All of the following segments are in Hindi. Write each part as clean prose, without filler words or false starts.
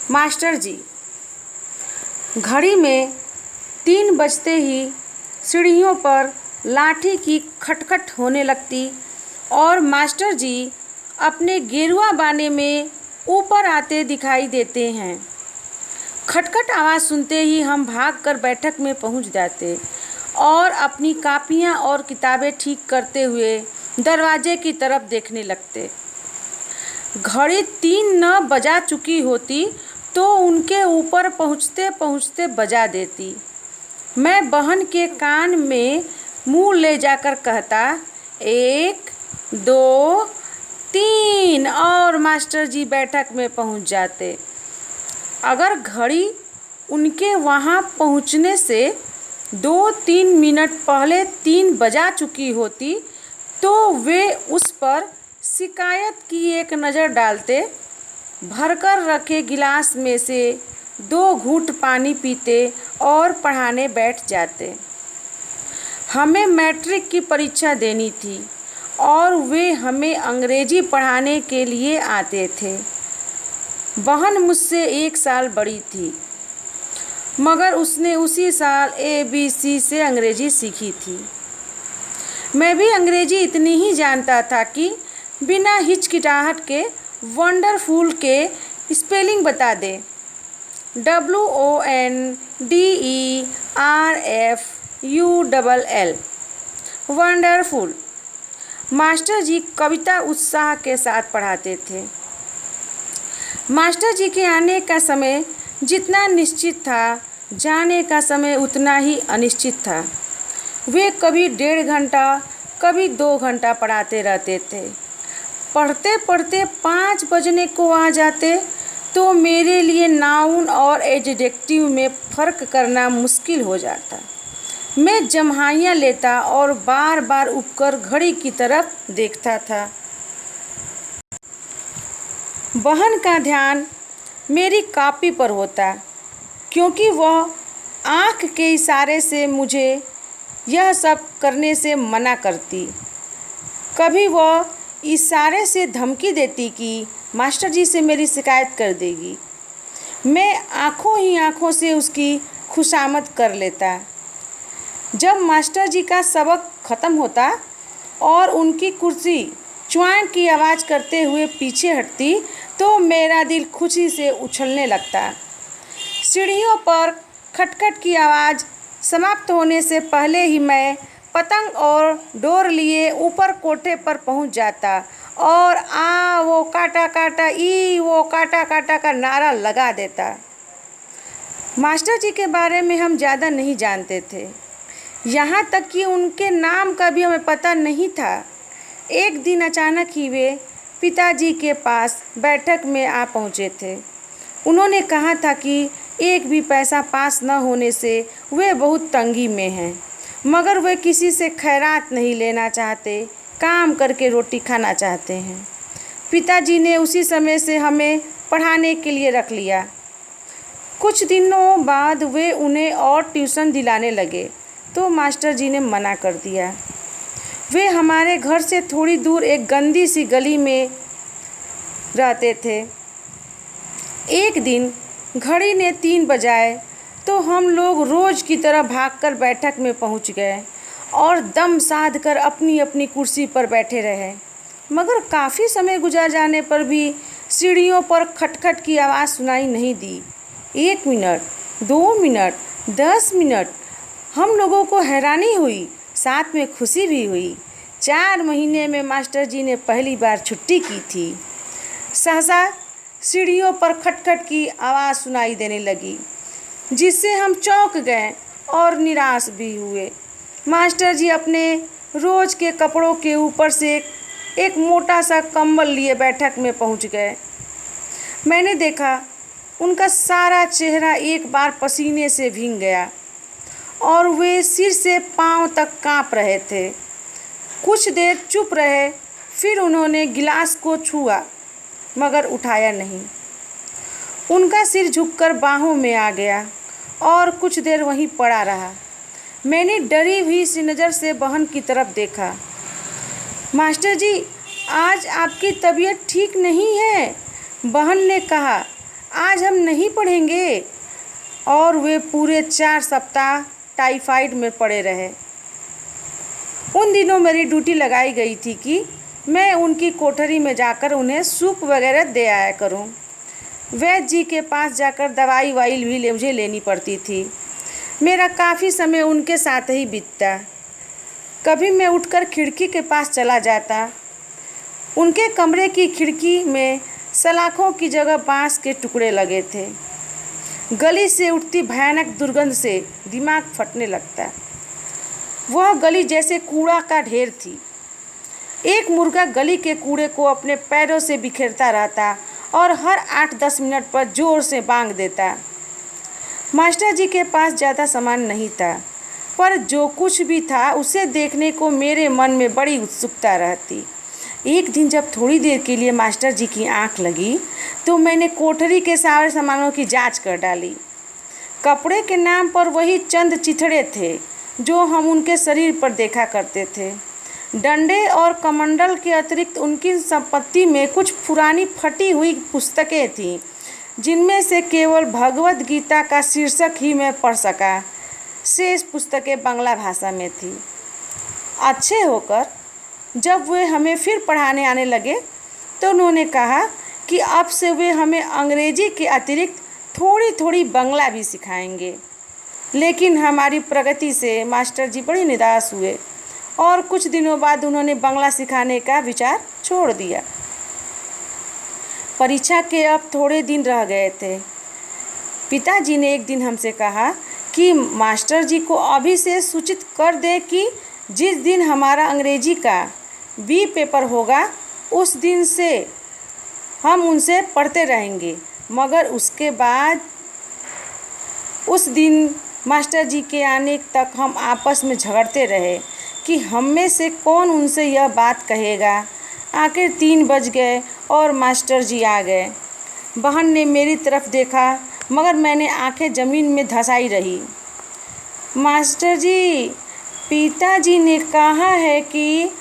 मास्टर जी, घड़ी में 3 बजते ही सीढ़ियों पर लाठी की खटखट होने लगती और मास्टर जी अपने गेरुआ बाने में ऊपर आते दिखाई देते हैं। खटखट आवाज़ सुनते ही हम भागकर बैठक में पहुंच जाते और अपनी कापियां और किताबें ठीक करते हुए दरवाजे की तरफ देखने लगते। घड़ी 3 न बजा चुकी होती तो उनके ऊपर पहुँचते पहुँचते बजा देती। मैं बहन के कान में मुँह ले जाकर कहता, 1 2 3 और मास्टर जी बैठक में पहुँच जाते। अगर घड़ी उनके वहाँ पहुँचने से 2-3 मिनट पहले 3 बजा चुकी होती तो वे उस पर शिकायत की एक नज़र डालते, भरकर रखे गिलास में से 2 घूंट पानी पीते और पढ़ाने बैठ जाते। हमें मैट्रिक की परीक्षा देनी थी और वे हमें अंग्रेजी पढ़ाने के लिए आते थे। बहन मुझसे 1 साल बड़ी थी, मगर उसने उसी साल ABC से अंग्रेजी सीखी थी। मैं भी अंग्रेजी इतनी ही जानता था कि बिना हिचकिचाहट के वंडरफुल के स्पेलिंग बता दे। WONDERFULL wonderful. मास्टर जी कविता उत्साह के साथ पढ़ाते थे। मास्टर जी के आने का समय जितना निश्चित था, जाने का समय उतना ही अनिश्चित था। वे कभी 1.5 घंटा, कभी 2 घंटा पढ़ाते रहते थे। पढ़ते पढ़ते 5 बजने को आ जाते तो मेरे लिए नाउन और एडजेक्टिव में फ़र्क करना मुश्किल हो जाता। मैं जम्हाइयाँ लेता और बार बार उठकर घड़ी की तरफ देखता था। बहन का ध्यान मेरी कॉपी पर होता, क्योंकि वह आँख के इशारे से मुझे यह सब करने से मना करती। कभी वह इशारे से धमकी देती कि मास्टर जी से मेरी शिकायत कर देगी। मैं आँखों ही आँखों से उसकी खुशामद कर लेता। जब मास्टर जी का सबक ख़त्म होता और उनकी कुर्सी च्वांग की आवाज़ करते हुए पीछे हटती तो मेरा दिल खुशी से उछलने लगता। सीढ़ियों पर खटखट की आवाज़ समाप्त होने से पहले ही मैं पतंग और डोर लिए ऊपर कोठे पर पहुंच जाता और आ वो काटा काटा, ई वो काटा काटा का नारा लगा देता। मास्टर जी के बारे में हम ज़्यादा नहीं जानते थे, यहाँ तक कि उनके नाम का भी हमें पता नहीं था। एक दिन अचानक ही वे पिताजी के पास बैठक में आ पहुँचे थे। उन्होंने कहा था कि एक भी पैसा पास न होने से वे बहुत तंगी में हैं, मगर वे किसी से खैरात नहीं लेना चाहते, काम करके रोटी खाना चाहते हैं। पिताजी ने उसी समय से हमें पढ़ाने के लिए रख लिया। कुछ दिनों बाद वे उन्हें और ट्यूशन दिलाने लगे तो मास्टर जी ने मना कर दिया। वे हमारे घर से थोड़ी दूर एक गंदी सी गली में रहते थे। एक दिन घड़ी ने 3 बजाए तो हम लोग रोज़ की तरह भागकर बैठक में पहुंच गए और दम साध कर अपनी अपनी कुर्सी पर बैठे रहे। मगर काफ़ी समय गुजर जाने पर भी सीढ़ियों पर खटखट की आवाज़ सुनाई नहीं दी। 1 मिनट, 2 मिनट, 10 मिनट। हम लोगों को हैरानी हुई, साथ में खुशी भी हुई। 4 महीने में मास्टर जी ने पहली बार छुट्टी की थी। सहसा सीढ़ियों पर खटखट की आवाज़ सुनाई देने लगी, जिससे हम चौंक गए और निराश भी हुए। मास्टर जी अपने रोज़ के कपड़ों के ऊपर से एक मोटा सा कंबल लिए बैठक में पहुंच गए। मैंने देखा उनका सारा चेहरा एक बार पसीने से भीग गया और वे सिर से पांव तक कांप रहे थे। कुछ देर चुप रहे, फिर उन्होंने गिलास को छुआ मगर उठाया नहीं। उनका सिर झुककर बाहों में आ गया और कुछ देर वहीं पड़ा रहा। मैंने डरी हुई सी नज़र से बहन की तरफ देखा। मास्टर जी, आज आपकी तबीयत ठीक नहीं है, बहन ने कहा। आज हम नहीं पढ़ेंगे। और वे पूरे 4 सप्ताह टाइफाइड में पड़े रहे। उन दिनों मेरी ड्यूटी लगाई गई थी कि मैं उनकी कोठरी में जाकर उन्हें सूप वगैरह दे आया करूं। वैद्य जी के पास जाकर दवाई वाई भी मुझे लेनी पड़ती थी। मेरा काफ़ी समय उनके साथ ही बीतता। कभी मैं उठकर खिड़की के पास चला जाता। उनके कमरे की खिड़की में सलाखों की जगह बांस के टुकड़े लगे थे। गली से उठती भयानक दुर्गंध से दिमाग फटने लगता। वह गली जैसे कूड़ा का ढेर थी। एक मुर्गा गली के कूड़े को अपने पैरों से बिखेरता रहता और हर 8-10 मिनट पर जोर से बांग देता। मास्टर जी के पास ज़्यादा सामान नहीं था, पर जो कुछ भी था उसे देखने को मेरे मन में बड़ी उत्सुकता रहती। एक दिन जब थोड़ी देर के लिए मास्टर जी की आंख लगी तो मैंने कोठरी के सारे सामानों की जांच कर डाली। कपड़े के नाम पर वही चंद चिथड़े थे जो हम उनके शरीर पर देखा करते थे। डंडे और कमंडल के अतिरिक्त उनकी संपत्ति में कुछ पुरानी फटी हुई पुस्तकें थीं, जिनमें से केवल भगवद गीता का शीर्षक ही मैं पढ़ सका। शेष पुस्तकें बांग्ला भाषा में थीं। अच्छे होकर जब वे हमें फिर पढ़ाने आने लगे तो उन्होंने कहा कि अब से वे हमें अंग्रेजी के अतिरिक्त थोड़ी थोड़ी बांग्ला भी सिखाएंगे। लेकिन हमारी प्रगति से मास्टर जी बड़ी निराश हुए और कुछ दिनों बाद उन्होंने बांग्ला सिखाने का विचार छोड़ दिया। परीक्षा के अब थोड़े दिन रह गए थे। पिताजी ने एक दिन हमसे कहा कि मास्टर जी को अभी से सूचित कर दें कि जिस दिन हमारा अंग्रेजी का बी पेपर होगा उस दिन से हम उनसे पढ़ते रहेंगे, मगर उसके बाद उस दिन मास्टर जी के आने तक हम आपस में झगड़ते रहे कि हम में से कौन उनसे यह बात कहेगा। आखिर 3 बज गए और मास्टर जी आ गए। बहन ने मेरी तरफ देखा, मगर मैंने आंखें ज़मीन में धंसाई रही। मास्टर जी, पिताजी ने कहा है कि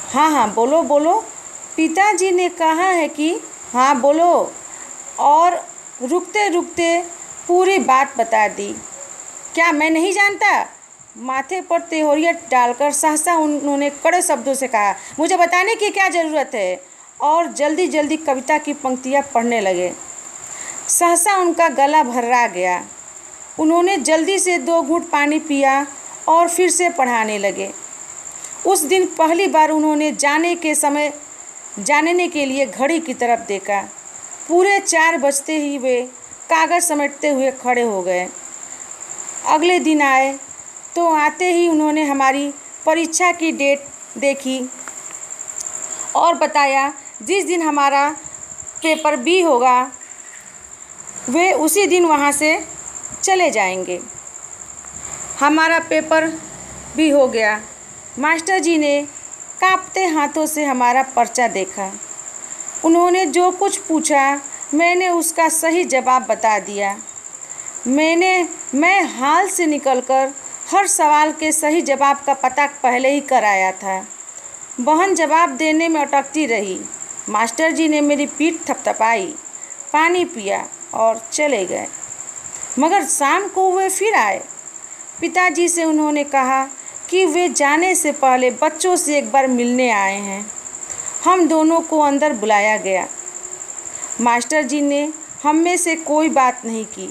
हाँ बोलो बोलो। पिताजी ने कहा है कि हाँ बोलो। और रुकते रुकते पूरी बात बता दी। क्या मैं नहीं जानता? माथे पर तेहरिया डालकर सहसा उन्होंने कड़े शब्दों से कहा, मुझे बताने की क्या ज़रूरत है? और जल्दी जल्दी कविता की पंक्तियाँ पढ़ने लगे। सहसा उनका गला भर्रा गया। उन्होंने जल्दी से 2 घूंट पानी पिया और फिर से पढ़ाने लगे। उस दिन पहली बार उन्होंने जानने के लिए घड़ी की तरफ देखा। पूरे 4 बजते ही वे कागज़ समेटते हुए खड़े हो गए। अगले दिन आए तो आते ही उन्होंने हमारी परीक्षा की डेट देखी और बताया जिस दिन हमारा पेपर बी होगा वे उसी दिन वहाँ से चले जाएंगे। हमारा पेपर भी हो गया। मास्टर जी ने कांपते हाथों से हमारा पर्चा देखा। उन्होंने जो कुछ पूछा मैंने उसका सही जवाब बता दिया। मैं हाल से निकलकर हर सवाल के सही जवाब का पता पहले ही कराया था। बहन जवाब देने में अटकती रही। मास्टर जी ने मेरी पीठ थपथपाई, पानी पिया और चले गए। मगर शाम को वे फिर आए। पिताजी से उन्होंने कहा कि वे जाने से पहले बच्चों से एक बार मिलने आए हैं। हम दोनों को अंदर बुलाया गया। मास्टर जी ने हम में से कोई बात नहीं की,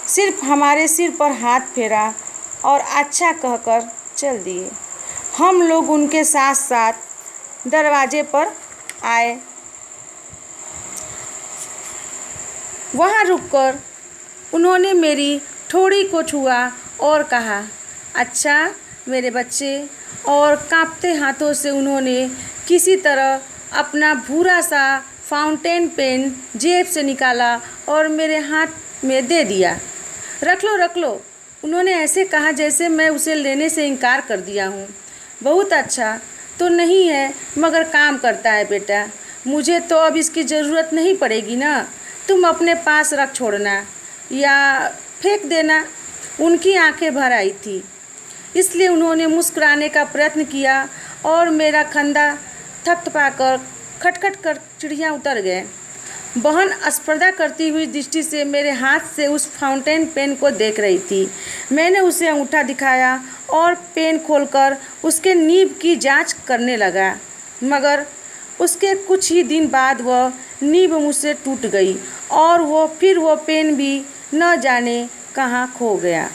सिर्फ हमारे सिर पर हाथ फेरा और अच्छा कहकर चल दिए। हम लोग उनके साथ साथ दरवाजे पर आए। वहाँ रुककर उन्होंने मेरी ठोड़ी को छुआ और कहा, अच्छा मेरे बच्चे। और कांपते हाथों से उन्होंने किसी तरह अपना भूरा सा फाउंटेन पेन जेब से निकाला और मेरे हाथ में दे दिया। रख लो। उन्होंने ऐसे कहा जैसे मैं उसे लेने से इनकार कर दिया हूँ। बहुत अच्छा तो नहीं है, मगर काम करता है बेटा। मुझे तो अब इसकी ज़रूरत नहीं पड़ेगी ना। तुम अपने पास रख छोड़ना या फेंक देना। उनकी आंखें भर आई थी, इसलिए उन्होंने मुस्कुराने का प्रयत्न किया और मेरा कंधा थपथपाकर खटखट कर चिड़िया उतर गए। बहन स्पर्धा करती हुई दृष्टि से मेरे हाथ से उस फाउंटेन पेन को देख रही थी। मैंने उसे अंगूठा दिखाया और पेन खोलकर उसके नीब की जांच करने लगा, मगर उसके कुछ ही दिन बाद वह नीब मुझसे टूट गई और वो पेन भी न जाने कहाँ खो गया।